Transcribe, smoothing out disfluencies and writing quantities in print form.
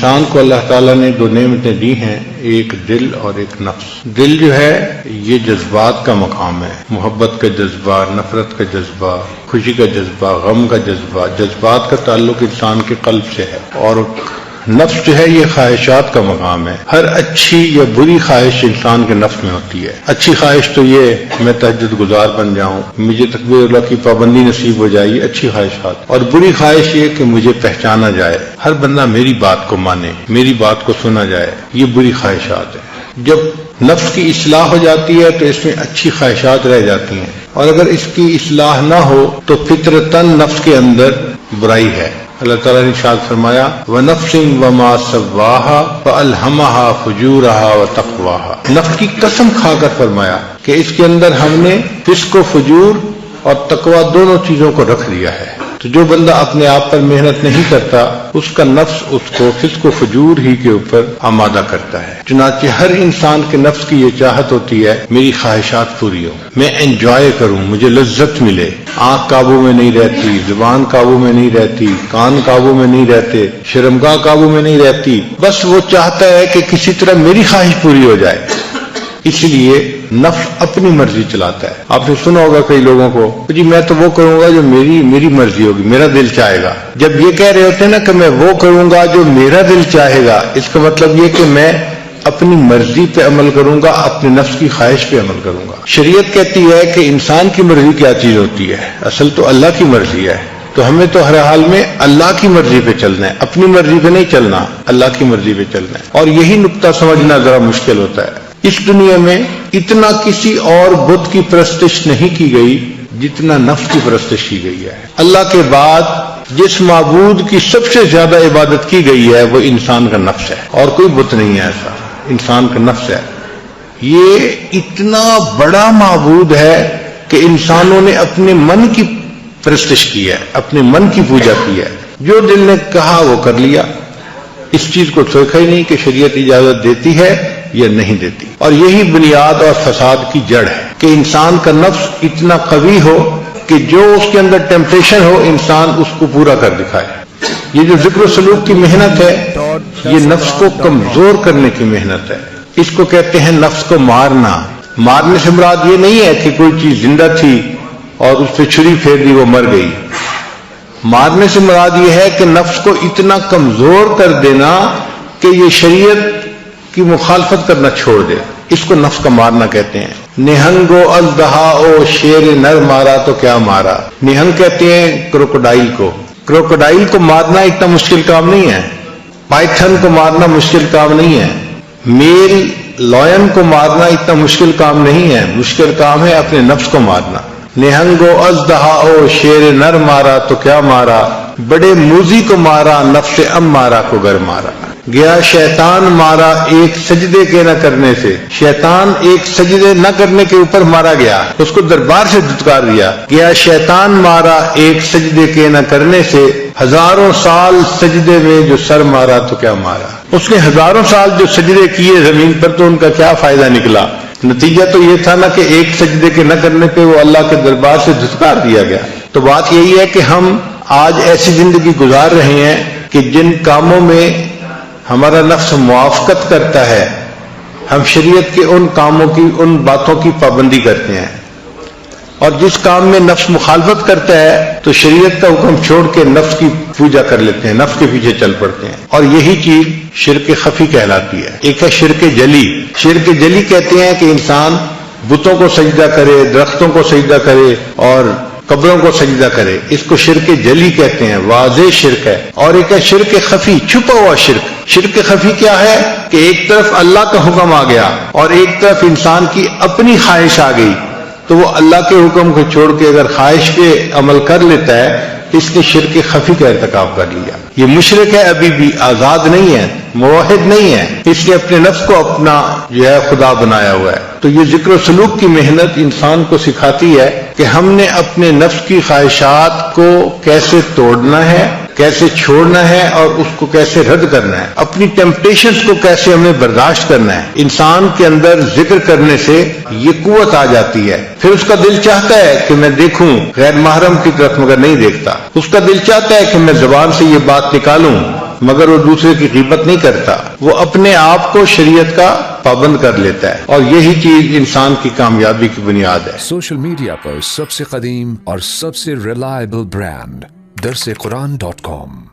انسان کو اللہ تعالیٰ نے دو نعمتیں دی ہیں، ایک دل اور ایک نفس۔ دل جو ہے یہ جذبات کا مقام ہے، محبت کا جذبہ، نفرت کا جذبہ، خوشی کا جذبہ، غم کا جذبہ۔ جذبات کا تعلق انسان کے قلب سے ہے، اور نفس جو ہے یہ خواہشات کا مقام ہے۔ ہر اچھی یا بری خواہش انسان کے نفس میں ہوتی ہے۔ اچھی خواہش تو یہ میں تہجد گزار بن جاؤں، مجھے تکبیر اللہ کی پابندی نصیب ہو جائے، یہ اچھی خواہشات۔ اور بری خواہش یہ کہ مجھے پہچانا جائے، ہر بندہ میری بات کو مانے، میری بات کو سنا جائے، یہ بری خواہشات ہے۔ جب نفس کی اصلاح ہو جاتی ہے تو اس میں اچھی خواہشات رہ جاتی ہیں، اور اگر اس کی اصلاح نہ ہو تو فطرتاً نفس کے اندر برائی ہے۔ اللہ تعالیٰ نے ارشاد فرمایا وَنَفْسٍ وَمَا سَوَّاهَا فَأَلْهَمَهَا فُجُورَهَا وَتَقْوَاهَا۔ نفس کی قسم کھا کر فرمایا کہ اس کے اندر ہم نے فسق و فجور اور تقوی دونوں چیزوں کو رکھ دیا ہے۔ تو جو بندہ اپنے آپ پر محنت نہیں کرتا، اس کا نفس اس کو فسق و فجور ہی کے اوپر آمادہ کرتا ہے۔ چنانچہ ہر انسان کے نفس کی یہ چاہت ہوتی ہے میری خواہشات پوری ہو، میں انجوائے کروں، مجھے لذت ملے۔ آنکھ قابو میں نہیں رہتی، زبان قابو میں نہیں رہتی، کان قابو میں نہیں رہتے، شرمگاہ قابو میں نہیں رہتی، بس وہ چاہتا ہے کہ کسی طرح میری خواہش پوری ہو جائے۔ اس لیے نفس اپنی مرضی چلاتا ہے۔ آپ نے سنا ہوگا کئی لوگوں کو جی میں تو وہ کروں گا جو میری مرضی ہوگی، میرا دل چاہے گا۔ جب یہ کہہ رہے ہوتے ہیں نا کہ میں وہ کروں گا جو میرا دل چاہے گا، اس کا مطلب یہ کہ میں اپنی مرضی پہ عمل کروں گا، اپنے نفس کی خواہش پہ عمل کروں گا۔ شریعت کہتی ہے کہ انسان کی مرضی کیا چیز ہوتی ہے، اصل تو اللہ کی مرضی ہے، تو ہمیں تو ہر حال میں اللہ کی مرضی پہ چلنا ہے، اپنی مرضی پہ نہیں چلنا، اللہ کی مرضی پہ چلنا ہے۔ اور یہی نقطہ سمجھنا ذرا مشکل ہوتا ہے۔ اس دنیا میں اتنا کسی اور بت کی پرستش نہیں کی گئی جتنا نفس کی پرستش کی گئی ہے۔ اللہ کے بعد جس معبود کی سب سے زیادہ عبادت کی گئی ہے وہ انسان کا نفس ہے، اور کوئی بت نہیں ہے ایسا، انسان کا نفس ہے۔ یہ اتنا بڑا معبود ہے کہ انسانوں نے اپنے من کی پرستش کی ہے، اپنے من کی پوجا کی ہے، جو دل نے کہا وہ کر لیا۔ اس چیز کو سوچا ہی نہیں کہ شریعت اجازت دیتی ہے یا نہیں دیتی۔ اور یہی بنیاد اور فساد کی جڑ ہے کہ انسان کا نفس اتنا قوی ہو کہ جو اس کے اندر ٹیمپٹیشن ہو انسان اس کو پورا کر دکھائے۔ یہ جو ذکر و سلوک کی محنت ہے یہ نفس کو کمزور کرنے کی محنت ہے۔ اس کو کہتے ہیں نفس کو مارنا۔ مارنے سے مراد یہ نہیں ہے کہ کوئی چیز زندہ تھی اور اس پہ چھری پھیر دی وہ مر گئی۔ مارنے سے مراد یہ ہے کہ نفس کو اتنا کمزور کر دینا کہ یہ شریعت کی مخالفت کرنا چھوڑ دے، اس کو نفس کا مارنا کہتے ہیں۔ نہنگ و اژدہا او شیر نر مارا تو کیا مارا۔ نہنگ کہتے ہیں کروکوڈائل کو۔ کروکوڈائل کو مارنا اتنا مشکل کام نہیں ہے، پائتھن کو مارنا مشکل کام نہیں ہے، میل لائن کو مارنا اتنا مشکل کام نہیں ہے، مشکل کام ہے اپنے نفس کو مارنا۔ نہنگ و اژدہا او شیر نر مارا تو کیا مارا، بڑے موذی کو مارا نفس امارہ کو گر مارا۔ گیا شیطان مارا ایک سجدے کے نہ کرنے سے، شیطان ایک سجدے نہ کرنے کے اوپر مارا گیا، اس کو دربار سے دھتکار دیا۔ گیا شیطان مارا ایک سجدے کے نہ کرنے سے، ہزاروں سال سجدے میں جو سر مارا تو کیا مارا۔ اس نے ہزاروں سال جو سجدے کیے زمین پر تو ان کا کیا فائدہ نکلا؟ نتیجہ تو یہ تھا نا کہ ایک سجدے کے نہ کرنے پہ وہ اللہ کے دربار سے دھتکار دیا گیا۔ تو بات یہی ہے کہ ہم آج ایسی زندگی گزار رہے ہیں کہ جن کاموں میں ہمارا نفس موافقت کرتا ہے، ہم شریعت کے ان کاموں کی، ان باتوں کی پابندی کرتے ہیں، اور جس کام میں نفس مخالفت کرتا ہے تو شریعت کا حکم چھوڑ کے نفس کی پوجا کر لیتے ہیں، نفس کے پیچھے چل پڑتے ہیں، اور یہی چیز شرک خفی کہلاتی ہے۔ ایک ہے شرک جلی۔ شرک جلی کہتے ہیں کہ انسان بتوں کو سجدہ کرے، درختوں کو سجدہ کرے اور قبروں کو سجدہ کرے، اس کو شرک جلی کہتے ہیں، واضح شرک ہے۔ اور ایک ہے شرک خفی، چھپا ہوا شرک۔ شرک خفی کیا ہے کہ ایک طرف اللہ کا حکم آ گیا اور ایک طرف انسان کی اپنی خواہش آ گئی، تو وہ اللہ کے حکم کو چھوڑ کے اگر خواہش پہ عمل کر لیتا ہے اس نے شرک خفی کا ارتکاب کر لیا۔ یہ مشرک ہے، ابھی بھی آزاد نہیں ہے، موحد نہیں ہے، اس نے اپنے نفس کو اپنا جو ہے خدا بنایا ہوا ہے۔ تو یہ ذکر و سلوک کی محنت انسان کو سکھاتی ہے کہ ہم نے اپنے نفس کی خواہشات کو کیسے توڑنا ہے، کیسے چھوڑنا ہے اور اس کو کیسے رد کرنا ہے، اپنی ٹیمپٹیشنز کو کیسے ہمیں برداشت کرنا ہے۔ انسان کے اندر ذکر کرنے سے یہ قوت آ جاتی ہے، پھر اس کا دل چاہتا ہے کہ میں دیکھوں غیر محرم کی طرف، مگر نہیں دیکھتا۔ اس کا دل چاہتا ہے کہ میں زبان سے یہ بات نکالوں مگر وہ دوسرے کی غیبت نہیں کرتا، وہ اپنے آپ کو شریعت کا پابند کر لیتا ہے، اور یہی چیز انسان کی کامیابی کی بنیاد ہے۔ سوشل میڈیا پر سب سے قدیم اور سب سے ریلائبل برانڈ درسقرآن.com